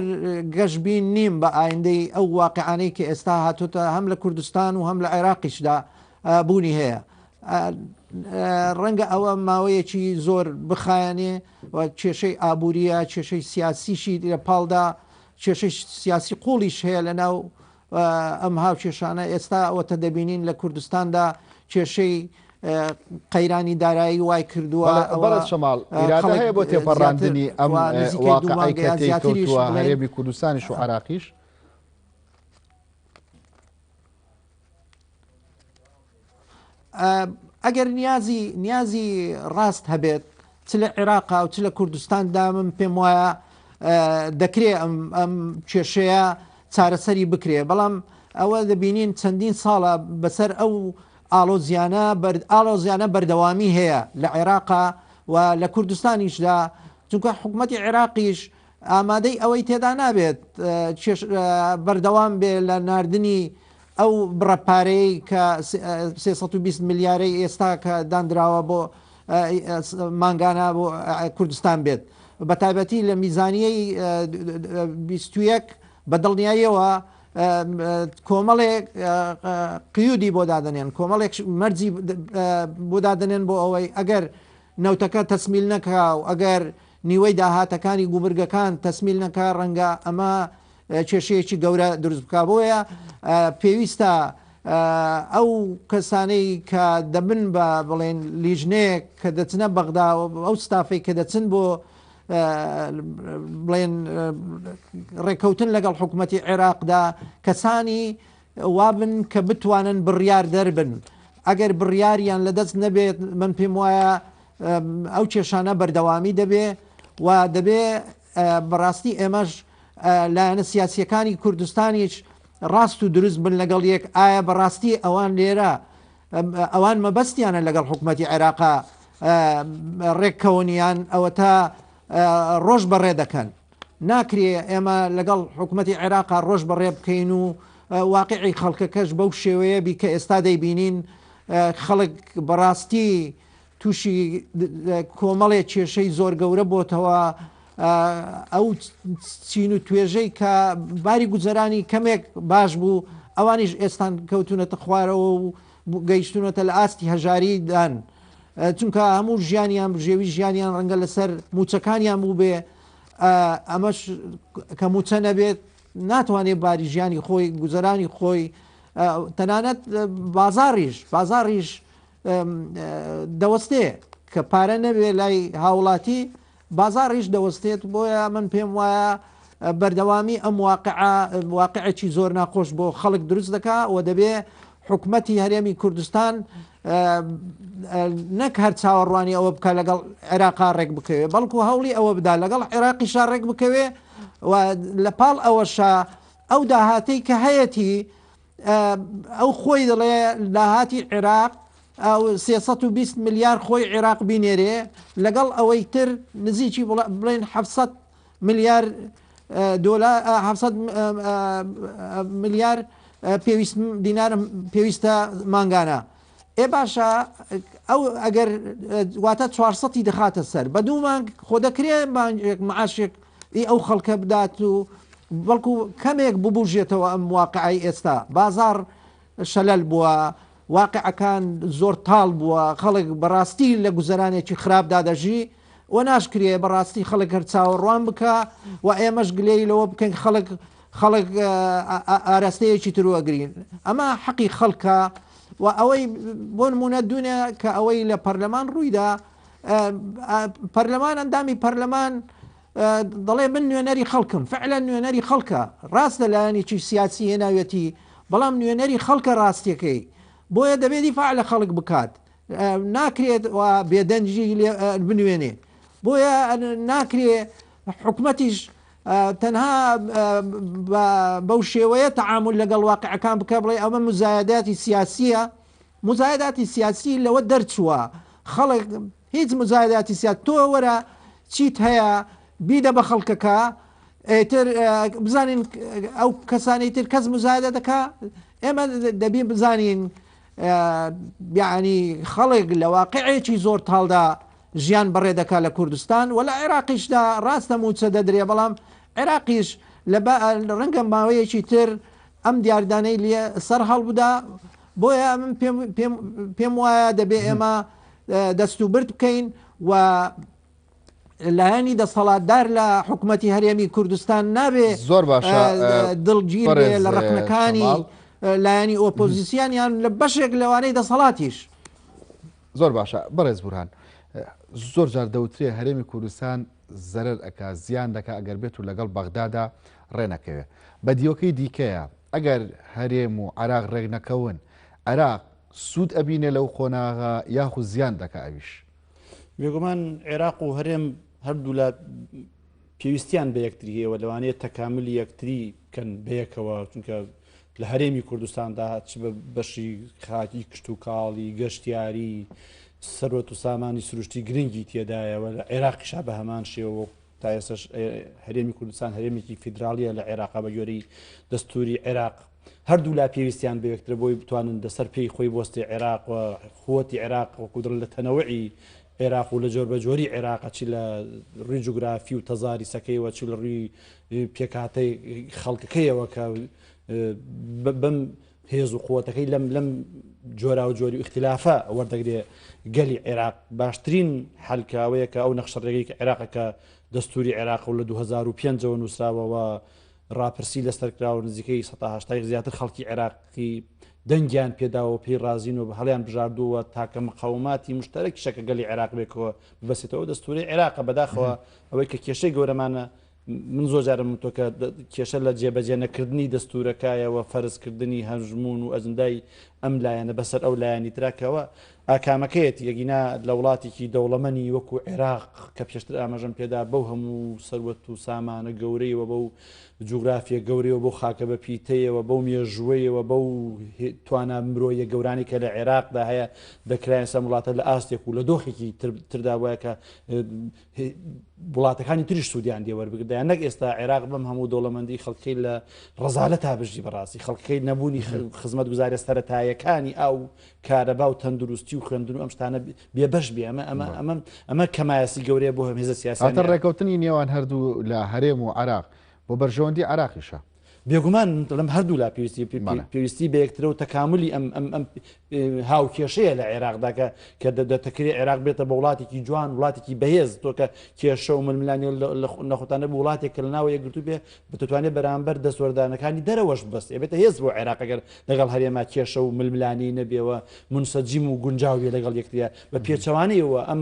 گەشتبین نیم بە ئایندەی ئەو واقعانەی کە ئێستا هاتوتە هەم لە کوردستان و هەم لە عێراقیشدا بوونی هەیە ڕەنگە ئەوە ماوەیەکی زۆر بخایەنێ و کێشەی ئابوووریە کێشەی سیاسیشی لە پاڵدا کێشەی سیاسی قوڵیش هەیە لە ناو ئەم هاو کێشانە ئێستا ئەوەتە دەبینین لە کوردستاندا کێشەی قەیرانی دارایی وای کردووە بەڵێ شەماڵ ئیرادە هەیە بۆ تێپەڕاندنی ئەم واقعەی کە تێکەوتووە هەرێمی کوردستانیش و عێراقیش ئەگەر نیازی ڕاست هەبێت چ لە عێراقا و چ لە کوردستاندا من پێم وایە دەکرێت ئەم کێشەیە چارەسەری بکرێ بەڵام ئەوە دەبینین چەندین ساڵە بەسەر ئەو ئالۆزیانە بەردەوامی هەیە لە عێراقا و لە کوردستانیشدا چونکە حکوومەتی عێراقیش ئامادەی ئەوەی تێدا نابێت بەردەوام بێ لە ناردنی ئەو بڕەپارەی کە 320 ملیارەی ئێستا کە دانراوە بۆ مانگانە بۆ کوردستان بێت بە تایبەتی لە میزانیەی 21 بە دڵنیاییەوە کۆمەڵێک قیودی بۆ دادنێن کۆمەڵێک مەرجی بۆ دادنێن بۆ ئەوەی ئەگەر نەوتەکە تەسمیل نەکا و ئەگەر نیوەی داهاتەکانی گومرگەکان تەسمیل نەکا ڕەنگە ئەمە کێشەیەکی گەورە دروست بکە بۆیە پێویستە ئەو کەسانەی کە دەبن بە بڵێن لیژنەیەک کە دەچنە بەغدا ئەو ستافەی کە دەچن بۆ بڵێن ڕێکەوتن لەگەڵ حکوومەتی عێراقدا کەسانی وابن کە بتوانن بڕیار دەربن ئەگەر بڕیاریان لەدەست نەبێت من پێم وایە ئەو کێشانە بەردەوامی دەبێ و دەبێ بەڕاستی ئێمەش لایەنە سیاسیەکانی کوردستانیش ڕاست و دروست بن لەگەڵ یەک ئایا بەڕاستی ئەوان لێرە ئەوان مەبەستیانە لەگەڵ حکوومەتی عێراقا ڕێککەونیان ئەوە تا ڕۆژ بەڕێ دەکەن ناکرێ ئێمە لەگەڵ حکوومەتی عێراقا ڕۆژ بەڕێ بکەین و واقعی خەڵکەکەش بەو شێوەیە بی کە ئێستا دەیبینین خەڵک بەڕاستی تووشی کۆمەڵێ کێشەی زۆر گەورە بۆتەوە ئەو چین و توێژەی کە باری گوزەرانی کەمێک باش بوو ئەوانیش ئێستان کەوتونەتە خوارەوە و گەیشتونەتە لە ئاستی هەژاریدان چونکە هەموو ژیانیان ژێوی ژیانیان ڕەنگە لەسەر موچەکانیان بوو بێ ئەمەش کە موچە نەبێت ناتوانێت باری ژیانی خۆی گوزەرانی خۆی تەنانەت بازاڕیش دەوەستێ کە پارە نەبێ لای هاوڵاتی بازاڕیش دەوەستێت بۆیە من پێم وایە بەردەوامی ئەم واقعێکی زۆر ناخۆش بۆ خەڵک دروست دەکا و دەبێ حکوومەتی هەرێمی کوردستان نەک هەر چاوەڕوانی ئەوە بکە لەگەڵ عێراقا ڕێک بکەوێ بەڵکو هەوڵی ئەوە بدا لەگەڵ عێراقیشا ڕێک بکەوێ و لە پاڵ ئەوەشە ئەو داهاتەی کە هەیەی ئەو خۆی دەڵێ داهاتی عێراق 320 میلیارد خۆی عێراق بینێرێ لەگەڵ ئەوەی تر نزیکی بڵێن 700 میلیارد دلار 700 میلیارد پێویست دینار پێویستە مانگانە ئێ باشە ئەو ئەگەر واتە 400 دەخاتە سەر بە دوو مانگ خۆ دەکرێ معاشێک ئەو خەڵکە بدات و بەڵکو کەمێک ببوژێتەوە ئەم واقعی ئێستا بازار شەلەل بووە واقعەکان زۆر تاڵ بووە خەڵک بەڕاستی لە گوزەرانێکی خراپدا دەژی و ناشکرێ بەڕاستی خەڵک هەر چاوەڕوان بکە و ئێمەش گلەی لەوە بکەین خەڵک ئاراستەیەکی تروەگرین ئەمە حەقی خەڵکە و ئەوەی بۆ نمونە دوونە کە ئەوەی لە پەرلەمان ڕوویدا پەرلەمان ئەندامی پەرلەمان دەڵێ من نوێنەری خەڵکم فعلا نوێنەری خەڵکە ڕاستە لایەنێکی سیاسی هێناوێتی بەڵام نوێنەری خەڵکە ڕاستیەکەی بۆیە دەبێت دیفاع لە خەڵک بکات ناکرێت و بێدەنجی بنوێنێ بۆیە ناکرێ حکوومەتیش تەنها بەو شێوەیە تەعامل لەگەڵ واقعەکان بکە بڵێ ئەمە مزایداتی سیاسیە مزایداتی سیاسی لەوە دەرچووە خەڵک هیچ مزایداتی سیاسی تۆ وەرە چیت هەیە بیدە بە خەڵکەکە ئیتر بزانین ئەو کەسانی تر کەس مزایدە دەکا ئێمە دەبی بزانین یعنی خەڵک لە واقعێکی زۆر تاڵدا ژیان بەڕێ دەکا لە کوردستان و لە عێراقیشدا ڕاستە موچە دەدرێ بەڵام عێراقیش لە ڕەنگە ماوەیەکی تر ئەم دیاردانەی لێ سەر هەڵبدا بۆیە من پێم وایە دەبێ ئێمە دەست و برد بکەین و لایەنی دەسەڵاتدار لە حکوومەتی هەرێمی کوردستان نابێ زۆر باشە دڵگیر بێ لە ڕقنەکانی لایەنی ئۆپۆزیسیانیان لە بەشێک لەوانەی دەسەڵاتیش زۆر باشە بەڕێز بورهان زۆر جار دەوترێ هەرێمی کوردستان زەرەر ئەکا زیان دەکا ئەگەر بێت و لەگەڵ بەغدادا ڕێنەکەوێ بە دیۆکەی دیکەیە ئەگەر هەرێم و عراق ڕێک نەکەون عراق سوود ئەبینێ لەو خۆناغا یاخو زیان دەکا ئەویش بێگومان عێراق و هەرێم هەردوو لە پێویستیان بە یەکتری هەیەوە لەوانەیە تەکاملی یەکتری کەن بەیەکەوە چونکە لە هەرێمی کوردستاندا چ بە بەشی خاکی کشت و کاڵی گەشتیاری سەرۆت و سامانی سروشتی گرنگی تێدایەوە لە عێراقیشا بە هەمان شێوە تا ئێستاش هەرێمی کوردستان هەرێمێکی فیدراالیە لە عێراقا بە گوێرەی دەستوری عێراق هەردوو لا پێویستیان بەیەکتر بۆی بتوانن دەسەر پێی خۆی بۆستی عێراق و خۆتی عێراق و قودر لە تەنەوەعی عێراق و لە جۆر بە جۆری عێراقا چی لە ڕووی جوگرافی و تەزاری سەکەیەوە چی لە ڕووی پێکاتەی خەڵکەکەیەوە کە بەم هێز و قووەتەکەی لەم جۆرا و جۆری اختلافە وەردەگرێ گەلی عێراق باشترین حەلکاوەیە کە ئەو نەخشەڕێگەی کە عێراقەکە دەستوری عێراق و لە 2005ەوە نووسراوەوە ڕاپرسی لەسەرکراوە نزیکەی 1970 زیاتر خەڵکی عێراقی دەنگیان پێداوە پێی رازین و بە هەڵیان بژاردووە تاکە مقاوماتی مشتەرەکی شەکە گەلی عێراق بێکەوە ببەسێتەوە دەستوری عێراقە بەداخەوە ئەوەی کە کێشەی گەورەمانە من زۆر جارم تۆکە کێشە لە جێبەجێ نەکردنی دەستورەکایەوە فەرزکردنی هەژمون و ئەزندای ئەم لایەنە بەسەر ئەو لایەنی تراکەوە ئاکامەکەیەت یەگینا لە وڵاتێکی دەوڵەمەنی وەکو عێراق کە پێشتر ئاماژەم پێدا بەو هەموو سەروەت و سامانە گەورەیەوە بەو جوگرافیە گەورەیەوە بۆ خاکە بە پیتەیەوە بەو مێژوەیەوە بەو توانە مرۆیە گەورانی کە لە عێراقدا هەیە دەکرایە سەم وڵاتە لە ئاستێک و لە دۆخێکی تردا وایە کە وڵاتەکانی تریش سوودیان دێوەربگردیان نەک ئێستا عێراق بەم هەموو دەوڵەمەندی خەڵکەی لە ڕەزالە تا بژی بەڕاستی خەڵکەی نەبوونی خزمەت گوزارە سەرەتایەکانی ئەو کارەبا و تەندروستی و خوێندن و ئەم شتانە بێبەش بێ ئەمە کەمایەسی گەورەیە بۆ هەم هێزە سیاسی ڕێکەوتنی نێوان هەردوو لە هەرێم و عراق بۆ بەرژەوەندی عراقیشە بێگومان لەم هەردوو لا پێویستی بە یەکترە و تەکاملی ئەم هاوکێشەیە لە عێراقدا کە دەتەکرێت عێراق بێتە بە وڵاتێکی جوان وڵاتێکی بەهێز تۆ کە کێشە و ململانی نەخۆتانە بە وڵاتێک کە لەناوە یەکگرتو بێ بتوانێت بەرامبەر دەسوەردانەکانی دەرەوەش بەست ئێبێتە هێز بۆ عێراقەگەر لەگەڵ هەرێما کێشە و ململانی نەبێەوە منسەجیم و گونجاو بێ لەگەڵ یەکتریە بە پێچەوانەیەوە ئەم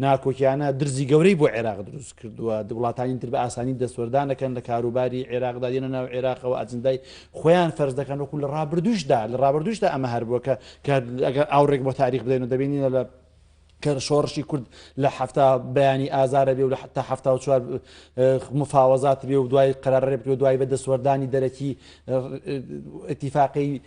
ناکۆکیانە درزی گەورەی بۆ عێراق دروست کردووە وڵاتانی تر بە ئاسانی دەسوەردانەکەن لە کاروباری عێراقدا دێنە ناو عێراقەوە ئەجندای خۆیان فەرز دەکەن وەکو لە ڕابردوشدا ئەمە هەر بووە کە ئەگەر ئاوڕێک بۆ تاریخ بدەین و دەبینینە لە کە شۆڕشی کورد لە هەفتا بەیانی ئازارە بێ و لە حتا هەفتا و چوار مفاوەزات بێ و دوای قەرارڕێ بکرێ و دوای بە دەسوەردانی دەرەکی ئەتیفاقی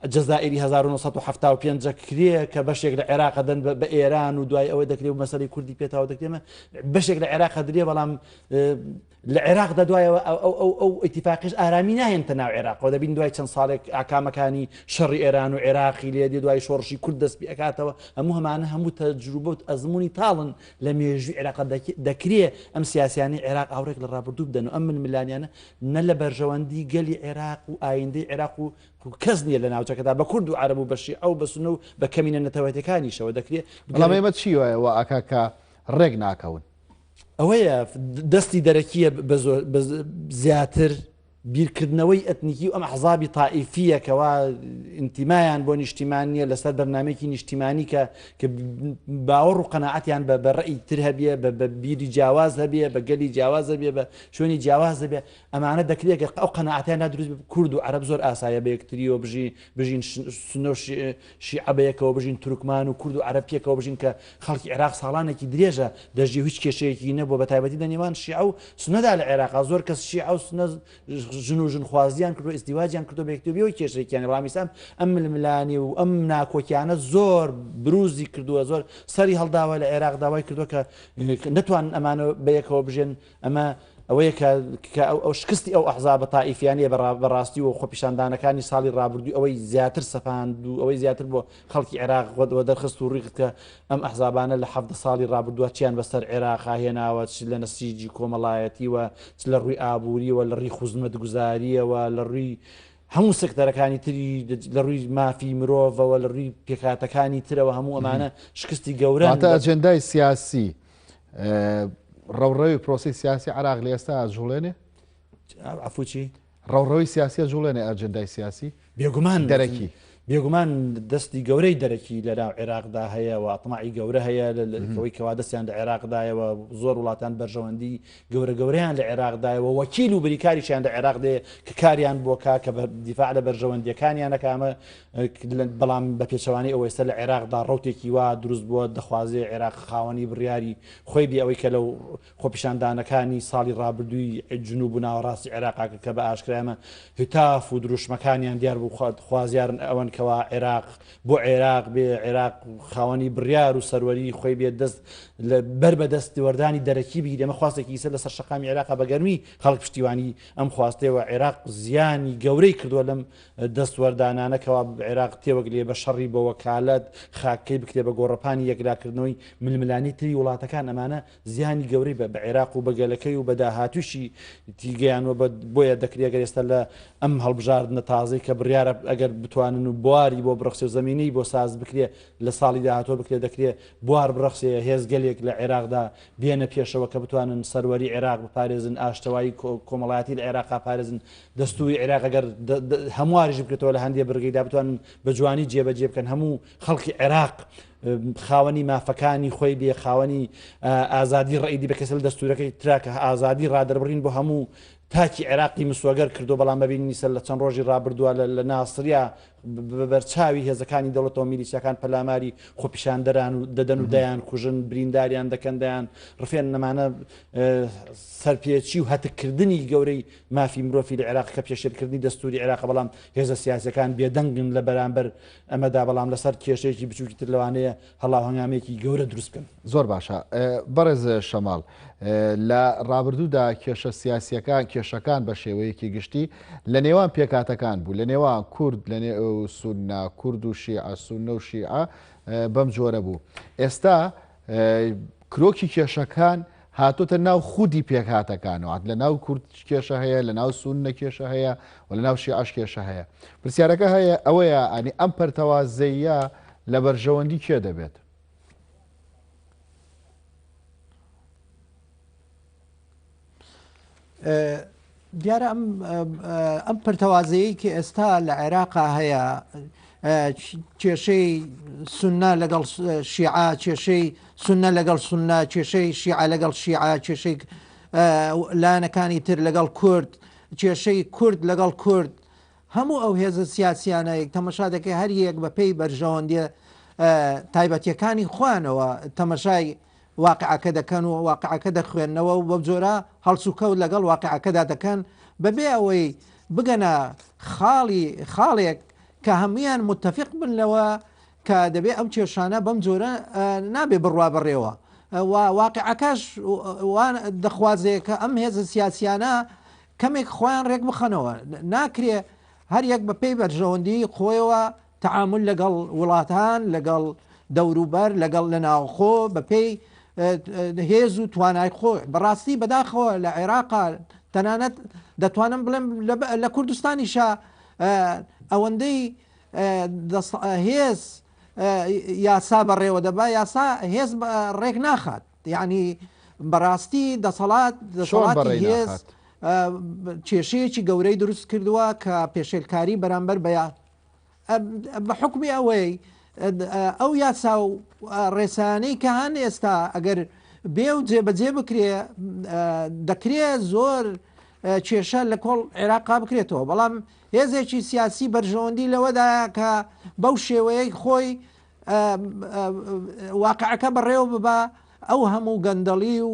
جەزائری 1975 کرێ کە بەشێک لە عێراق دەن بە ئێران و دوای ئەوەی دەکرێت و مەسەری کوردی پێتاوە دەکرێمە بەشێک لە عێراق درێ بەڵام لە عێراقدا دوایەوە ئەو ئەتیفاقیش ئارامی ناهێنتە ناو عێراقەوە دەبین دوای چەند ساڵێک ئاکامەکانی شەڕی ئێران و عێراقی لێ دێ دوای شۆڕشی کورد دەست پێ ئەکاتەوە هەموو هەمانە هەموو تەجروبە و ئەزمموی تاڵن لە مێژووی عێراق دەکرێ ئەم سیاسیانی عێراق ئاوڕێک لە ڕابردوو بدەن و ئەم ململانیانە نە لە بەرژەوەندی گەلی عێراق و ئایندەی عێراق و کەس نییە لە ناوچەکەدا بە کورد و عەرەب و بەشی ئەو بەسونە و بە کەمینە نەتەوەیەکانیشەوە دەکرێت بەڵام ئێمە چی وایەوە ئاکا ڕێک ناکەون ئەوەیە دەستی دەرەکیە بە زیاتر بیرکردنەوەی ئەتنیکی و ئەم حزابی تائیفیەکەوا ئینتیمایان بۆ نیشتیمانیە لەسەر بەرنمێکی نیشتیمانی کە باوەڕ و قەناعەتیان بە ڕێی تر هەبیە بە بیری جیاواز هەبیە بە گەلی جیاواز هەبیە بە شوێنی جیاواز هەبێ ئەمانە دەکرێت ئەو قەناعەتیان نادروست کورد و عەرەب زۆر ئاسایە بە یەکتریەوە بژین سنە و شیعە بەیەکەوە بژین تورکمان و کورد و عەرەبیەکەوە بژین کە خەڵکی عێراق ساڵانێکی درێژە دەژی هیچ کێشەیەکی نەبووە بە تایبەتی دەنێوان شیعە و سنەدا لە عێراقا زۆر کەس شیعە و سنە ژن و ژنخوازیان کردو ئیزدیواجیان کردو بە یەکتریەوەی کێشەیەکیان ڕامیسام ئەم ململانی و ئەم ناکۆکیانە زۆر بروزی کردووە زۆر سەری هەڵداوە لە عێراق داوای کردووە کە نەتوان ئەمانە بەیەکەوە بژێن ئەمە ئەوەیە کە ئەو شکستی ئەو ئەحزابە تائیفیانیە بەڕاستی و خۆپیشاندانەکانی ساڵی ڕابردووی ئەوەی زیاتر سەپاند و ئەوەی زیاتر بۆ خەڵکی عێراق دەرخست و ڕیخت کە ئەم ئەحزابانە لە 7 ساڵی ڕابردووە چیان بەسەر عێراقا هێناوە چ لە نەسیجی کۆمەڵایەتیوە چ لە ڕووی ئابووریەوە لە ڕووی خوزمەتگوزاریەوە لە ڕووی هەموو سێکتەرەکانی تری لە ڕووی مافی مرۆڤەوە لە ڕووی پێکاتەکانی ترەوە هەموو ئەمانە شکستی گەورە ئەجەندای سیاسی ڕەوڕەوی پرۆسی سیاسی عراق لە ئێستا جوڵێنێ ئەفوچی ڕەوڕەوی سیاسیە جوڵێنێ ئەجەندای سیاسی بێگومان دەرەکی بێگومان دەستی گەورەی دەرەکی لە ناو عێراقدا هەیە و ئەتماعی گەورە هەیە لەوەی کەوا دەستیان لە عێراقدایەوە زۆر وڵاتان بەرژەوەندی گەورەیان لە عێراقدایەوە وەکیل و بریکاریشیان لە عێراق دێ کە کاریان بۆکا کە بە دیفاع لە بەرژەوەندیەکانیان نەکامە بەڵام بە پێچەوانی ئەوەیستا لە عێراقدا ڕوتێکی وا دروست بووە دەخوازێ عێراق خاوەنی بڕیاری خۆی بێ ئەوەی کە لەو خۆپیشاندانەکانی ساڵی ڕابردووی جنوب و ناوەڕاستی عێراقاکە کە بە ئاشکرامە هتاف و دروشمەکانیان دیار بوو خوازیارن ئەوەن کەوا عێراق بۆ عێراق بێ عێراق خاوەنی بڕیار و سەروەری خۆی بێت دەست بەر بە دەستی وەردانی دەرەکی بی دەمە خواستێکی سەر لەسەر شەقامی عێراق بە گەرمی خەڵک پشتیوانی ئەم خواستەوە عێراق زیانی گەورەی کردووە لەم دەستوەردانانەکەەوە عێراق تێوەگلێ بە شەڕی بە وەکالەت خاکەی بکرێ بە گۆڕەپانی یەکراکردنەوەی ململانی تری وڵاتەکان ئەمانە زیانی گەورەی بە عێراق و بەگەلەکەی و بەداهاتوشی تیگەیانەوە بۆیە دەکرێت ئێستا لە ئەم هەڵبژاردنە تازەی کە بڕیارە ئەگەر بتوانن و بواری بۆ برەخسێ و زمینی بۆ ساز بکرێ لە ساڵی داهاتۆ بکرێت دەکرێت بوار بڕەخسێ هێزگەلێک لە عێراقدا بێنە پێشەوە کە بتوانن سەروەری عێراق بپارێزن ئاشتەوایی کۆمەڵایەتی لە عێراقا پارێزن دەستوری عێراق ئەگەر هەمواریش بکرێتەوە لە هەندێک بڕگەیدا بتوانن بە جوانی جێبەجێ بکەن هەموو خەڵکی عێراق خاوەنی مافەکانی خۆی بێ خاوەنی ئازادی ڕئیدی بە کەسە لە دەستورەکەی تراکە ئازادی ڕادەربڕین بۆ هەموو تاکی عێراقی مسوەگەر کردو بەڵام ببینی سەر لە چەند ڕۆژی ڕابردووە لە ناسریا بەرچاوی هێزەکانی دەوڵەتەوە میلیسیەکان پەلاماری خۆپیشاندەران و دەدەن و دەیان کوژن برینداریان دەکەن دەیان ڕفێن نەمانە سەرپێچی و هەتکردنی گەورەی مافی مرۆڤی لە عێراق کە پێشێرکردنی دەستوری عێراق بەڵام هێزە سیاسەکان بێدەنگن لە بەرامبەر ئەمەدا بەڵام لەسەر کێشەیەکی بچووکی تر لەوانەیە هەڵاو هەنگامێکی گەورە دروست بکەن. زۆر باشە بەڕێز شەماڵ لە ڕابردوودا کێشە سیاسیەکان کێشەکان بە شێوەیەکی گشتی لە نێوان پێکاتەکان بوو لە نێوان کورد لە سونە کورد و شیعە سونە و شیعە بەم جۆرە بوو. ئێستا کرۆکی کێشەکان هاتوتە ناو خودی پێکهاتەکانەوە لە ناو کورد کێشە هەیە لە ناو سونە کێشە هەیە و لە ناو شیعەش کێشە هەیە پرسیارەکە هەیە ئەوەیە ئەنی ئەم پەرتەوازەیە لە بەرژەوەندی کێ دەبێت دیارە ئەم پرتەوازەیە کە ئێستا لە عێراقا هەیە کێشەی سونە لەگەڵ شیعە کێشەی سونە لەگەڵ سونە کێشەی شیعە لەگەڵ شیعە کێشەی لایەنەکانی تر لەگەڵ کورد کێشەی کورد لەگەڵ کورد هەموو ئەو هێزە سیاسیانەیەک تەمەشا دەکەی هەر یەک بە پێی بەرژەوەندی تایبەتیەکانی خوانەوە تەمەشای واقعەکە دەکەن و واقعەکە دەخوێنەوە و بە جۆرە هەڵسوکەوت لەگەڵ واقعەکەدا دەکەن بەبێ ئەوەی بگەنە خاڵێک کە هەمویان متتەفق بنەوە کە دەبێت ئەم کێشانە بەم جۆرە نابێ بڕوا بڕێوە واقعەکەش دەخوازەیە کە ئەم هێزە سیاسیانە کەمێک خۆیان ڕێک بخەنەوە ناکرێ هەر یەک بە پێی بەرژەوەندی خۆیەوە تعامل لەگەڵ وڵاتان لەگەڵ دەوروبەر لەگەڵ لە ناوخۆ بە پێی هێز و توانای خۆی بەڕاستی بەداخەوە لە عێراقا تەنانەت دەتوانم بڵێم لە کوردستانیشە ئەوەندەی هێز یاسا بەڕێوە دەبا یاسا هێز ڕێک ناخات یعنی بەڕاستی دەسەڵاتی هێز کێشەیەکی گەورەی دروست کردووە کە پێشێلکاری بەرامبەر بەیان بە حکمی ئەوەی ئەو یاسا و ڕێسانەی کە هەن ئێستا ئەگەر بێ و جێبەجێ بکرێ دەکرێت زۆر کێشە لە کۆڵ عێراقا بکرێتەوە بەڵام هێزێکی سیاسی بەرژەوەندی لەوەدایە کە بەو شێوەیەی خۆی واقعەکە بەڕێوە ببا ئەو هەموو گەندەڵی و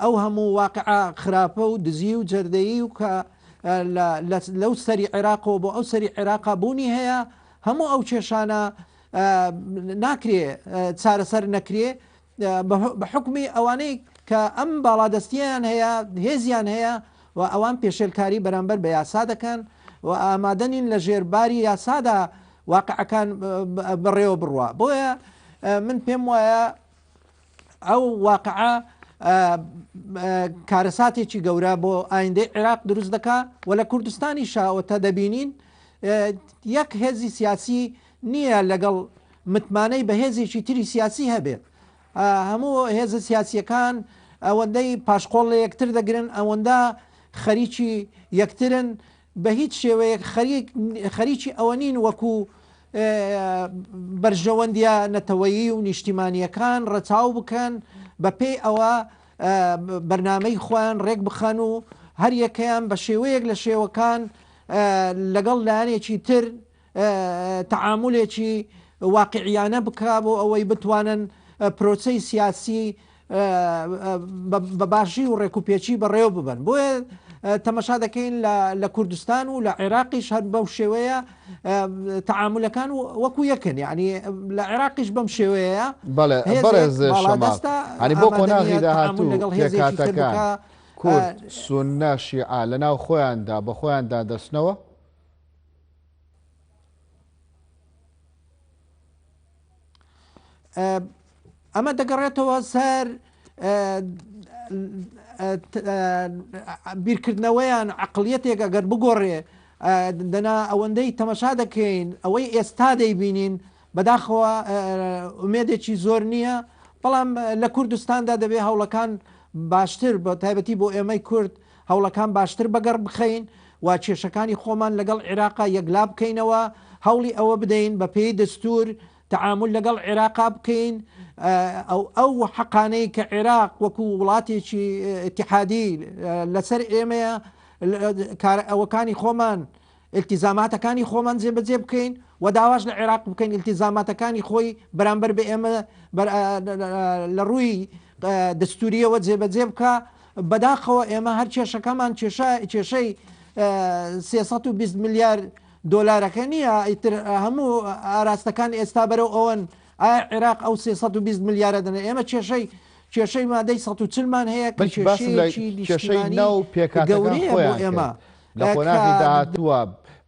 ئەو هەموو واقعە خراپە و دزی و جەردەیی و کە لەو سەری عێراقەوە بۆ ئەو سەری عێراقا بوونی هەیە هەموو ئەو کێشانە ناکرێ چارەسەر نەکرێ بە حکمی ئەوانەی کە ئەم باڵادەستیان هەیە هێزیان هەیە و ئەوان پێشێلکاری بەرامبەر بە یاسا دەکەن و ئامادەنین لە ژێرباری یاسادا واقعەکان بڕێوە بڕوە بۆیە من پێم وایە ئەو واقعە کارەساتێکی گەورە بۆ ئایندەی عێراق دروست دەکا و لە کوردستانی شاوەتە دەبینین یەک هێزی سیاسی نییە لەگەڵ متمانەی بە هێزێکی تری سیاسی هەبێت هەموو هێزە سیاسیەکان ئەوەندەی پاشقۆڵ لە یەکتر دەگرن ئەوەندە خەریکی یەکترن بە هیچ شێوەیە خەریکی ئەوە نین وەکو بەرژەوەندیە نەتەوەیی و نیشتیمانیەکان ڕەچاو بکەن بە پێی ئەوە بەرنامەی خۆیان ڕێک بخەن و هەر یەکەیان بە شێوەیەک لە شێوەکان لەگەڵ لایەنێکی تر تەعاملێکی واقعیانە بکا بۆ ئەوەی بتوانن پرۆسەی سیاسی بە باشی و ڕێکوپێکی بەڕێوە ببن بۆیە تەمەشا دەکەین لە کوردستان و لە عێراقیش هەر بەو شێوەیە تەعاملەکان وەکو یەکن یعنی لە عێراقیش بەم شێوەیە بەڕێز شەماڵ بۆ قۆناغی داهاتوو پێکاتەکان کورد سونە شیعە لە ناو خۆیاندا بە خۆیاندا دەستنەوە ئەمە دەگەڕێتەوە سەر بیرکردنەوەیان عقلیەتێک ئەگەر بگۆڕێ دەنا ئەوەندەی تەمەشا دەکەین ئەوەی ئێستا دەیبینین بەداخەوە ئومێدێکی زۆر نییە بەڵام لە کوردستاندا دەبێت هەوڵەکان باشتر بە تایبەتی بۆ ئێمەی کورد هەوڵەکان باشتر بەگەڕ بخەین و کێشەکانی خۆمان لەگەڵ عێراقا یەکلا بکەینەوە هەوڵی ئەوە بدەین بە پێی دەستور تعامل لەگەڵ عێراقا بکەین ئەو حەقانەی کە عێراق وەکو وڵاتێکی اتحادی لەسەر ئێمەیە ئەوەکانی خۆمان التیزاماتەکانی خۆمان جێبەجێ بکەین و داواش لە عێراق بکەین التیزاماتەکانی خۆی بەرامبەر بە ئێمە لە ڕووی دەستوریەوە جێبەجێ بکە بەداخەوە ئێمە هەر کێشەکەمان کێشەی 320 میلیارد دۆلارەکە نییە هەموو ئاراستەکان ئێستا بەرەو ئەوەن عێراق ئەو 320 میلیارە دەنێ ئێمە کێشەی مادەی 140مان هەیە کێشەی ناو پێکاتەکان خۆیان ئێمە لە خۆناغی داهاتووە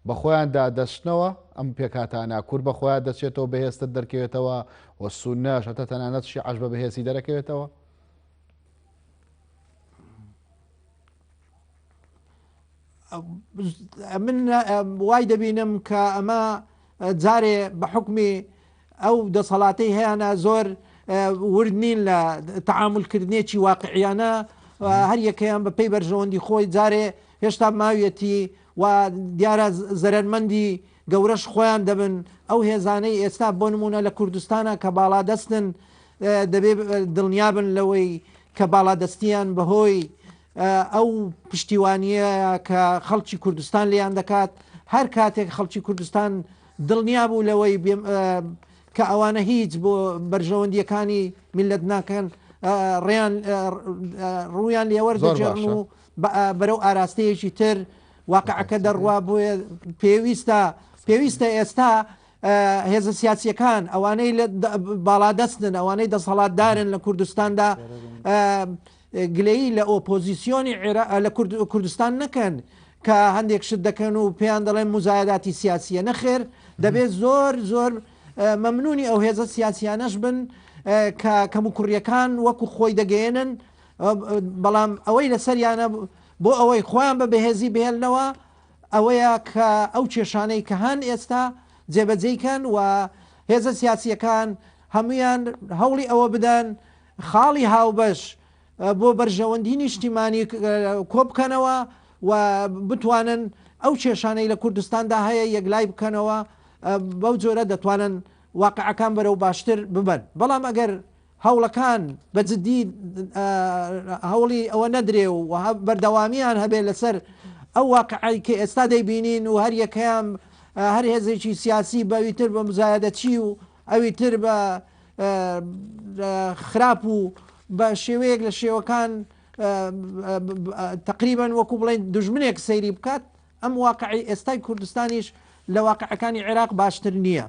بە خۆیاندا دەستنەوە ئەم پێکاتانە کورد بە خۆیان دەچێتەوە بەهێزتر دەرکەوێتەوە و سونەش هەتە تەنانەت شیعەش بە بەهێزی دەرەکەوێتەوە من وای دەبینم کە ئەمە جارێ بە حکمی ئەو دەسەڵاتی هەیەە زۆر ورد نین لە تەعاملکردنێکی واقعیانە هەر یەکەیان بە پێی بەرژەوەندی خۆی جارێ هێشتا ماویەتی و دیارە زەرمەندی گەورەش خۆیان دەبن ئەو هێزانەی ئێستا بۆ نمونە لە کوردستانە کە باڵا دەستن دەبێ دڵنیابن لەوەی کە باڵادەستیان بەهۆی ئەو پشتیوانیە کە خەڵکی کوردستان لیان دەکات هەر کاتێک خەڵکی کوردستان دڵنیا بوو لەوەی کە ئەوانە هیچ بۆ بەرژەوەندیەکانی میلەت ناکەن ڕویان لێوەردەجێڕن و بەرەو ئاراستەیەکی تر واقعەکە دەڕوا بۆیە پێویستە ئێستا هێزە سیاسیەکان ئەوانەی باڵادەستن ئەوانەی دەسەڵاتدارن لە کوردستاندا گلەیی لە ئۆپۆزیسیۆنی لە کوردستان نەکەن کە هەندێک شت دەکەن و پێیان دەڵێن مزایداتی سیاسیە نەخێر دەبێت زۆر مەمنونی ئەو هێزە سیاسیانەش بن کە کەموکوڕیەکان وەکو خۆی دەگەێنن بەڵام ئەوەی لەسەریانە بۆ ئەوەی خۆیان بە بەهێزی بهێنەوە ئەوەیە کە ئەو کێشانەی کە هەن ئێستا جێبەجێکەن و هێزە سیاسیەکان هەمویان هەوڵی ئەوە بدەن خاڵی هاوبەش بۆ بەرژەوەندی نیشتیمانی کۆ بکەنەوە و بتوانن ئەو کێشانەی لە کوردستاندا هەیە یەکلای بکەنەوە بەو جۆرە دەتوانن واقعەکان بەرەو باشتر ببن بەڵام ئەگەر هەوڵەکان بەجددی هەوڵی ئەوە نەدرێ و بەردەوامیان هەبێت لەسەر ئەو واقعی کە ئێستا دەیبینین و هەر یەکەیان هەر هێزێکی سیاسی بەوی تر بە مزایدەچی و ئەوی تر بە خراپ و بە شێوەیەک لە شێوەکان تقریبان وەکو بڵێن دژمنێک سەیری بکات ئەم واقعی ئێستای کوردستانیش لە واقعەکانی عێراق باشتر نییە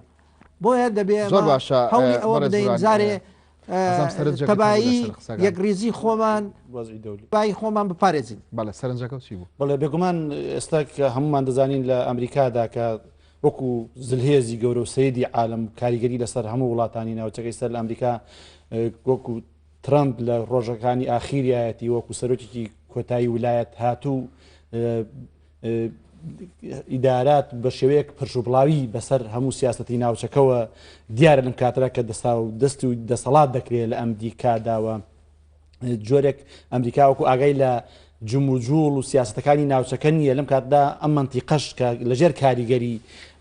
بۆیە دەبێت هەوڵی ئەوە بدەین زارێ تەبایی یەکریزی خۆمان بای خۆمان بپارێزین سەرنجەکە چی بوو بەڵێ بێگومان ئێستا هەمومان دەزانین لە ئەمریکادا کە وەکو زلهێزی گەورە و سەیدی عالم کاریگەری لەسەر هەموو وڵاتانی ناوچەکەی سەر لە ئەمریکا وەکو ترامپ لە ڕۆژەکانی ئاخیریایەتی وەکو سەرۆکێکی کۆتایی ویلایەت هاتوو ئیدارات بە شێوەیەک پرشوبڵاوی بەسەر هەموو سیاسەتی ناوچەکەەوە دیارە لەم کاترا کە دەست و دەسەڵات دەکرێت لە ئەمریکاداوە جۆرێک ئەمریکا وەکو ئاگای لە جموجوڵ و سیاستەکانی ناوچەکە نیە لەم کاتدا ئەم منتیقەش کە لەژێر کاریگەری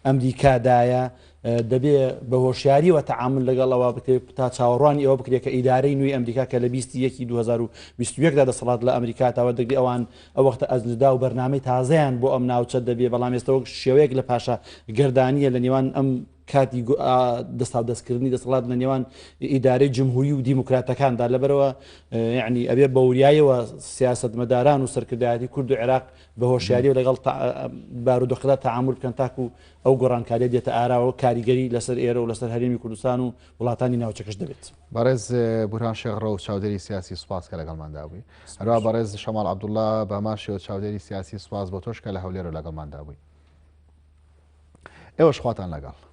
ئەمریکادایە دەبێ بە هۆشیاریەوە تەعامل لەگەڵەوە بکرێت تا چاوەڕوانی ئەوە بکرێت کە ئیدارەی نوێی ئەمریکا کە لە 2021دا دەسەڵات لە ئەمریکاتەوە دەگری ئەوان ئەو وەختە ئەزندا و بەرنامەی تازەیان بۆ ئەم ناوچە دەبێ بەڵام ئێستەوە شێوەیەک لە پاشە گردانیە لە نێوان ئەم کاتی دەستکردنی دەسەڵات لە نێوان ئیدارەی جمهوری و دیموکراتەکاندا لەبەرەوە یعنی ئەبێ بە وریایەوە سیاستمەداران و سەرکردایەتی کورد و عێراق بە هۆشیاری و لەگەڵ بارودۆخدا تەعامل بکەن تاکو ئەو گۆڕانکاریە دێتە ئاراوە کاریگەری لەسەر ئێرە و لەسەر هەرێمی کوردستان و وڵاتانی ناوچەکەش دەبێت. بەڕێز بورهان شێخ ڕەو چاودێری سیاسی سوپاس کە لەگەڵماندا بووی هەروە بەڕێز شەماڵ عەبدوڵڵا بەماشیەوە چاودێری سیاسی سوپاس بۆ تۆش کە لە هەولێرە لەگەڵماندا بووی. ئێوەش خواتان لەگەڵ.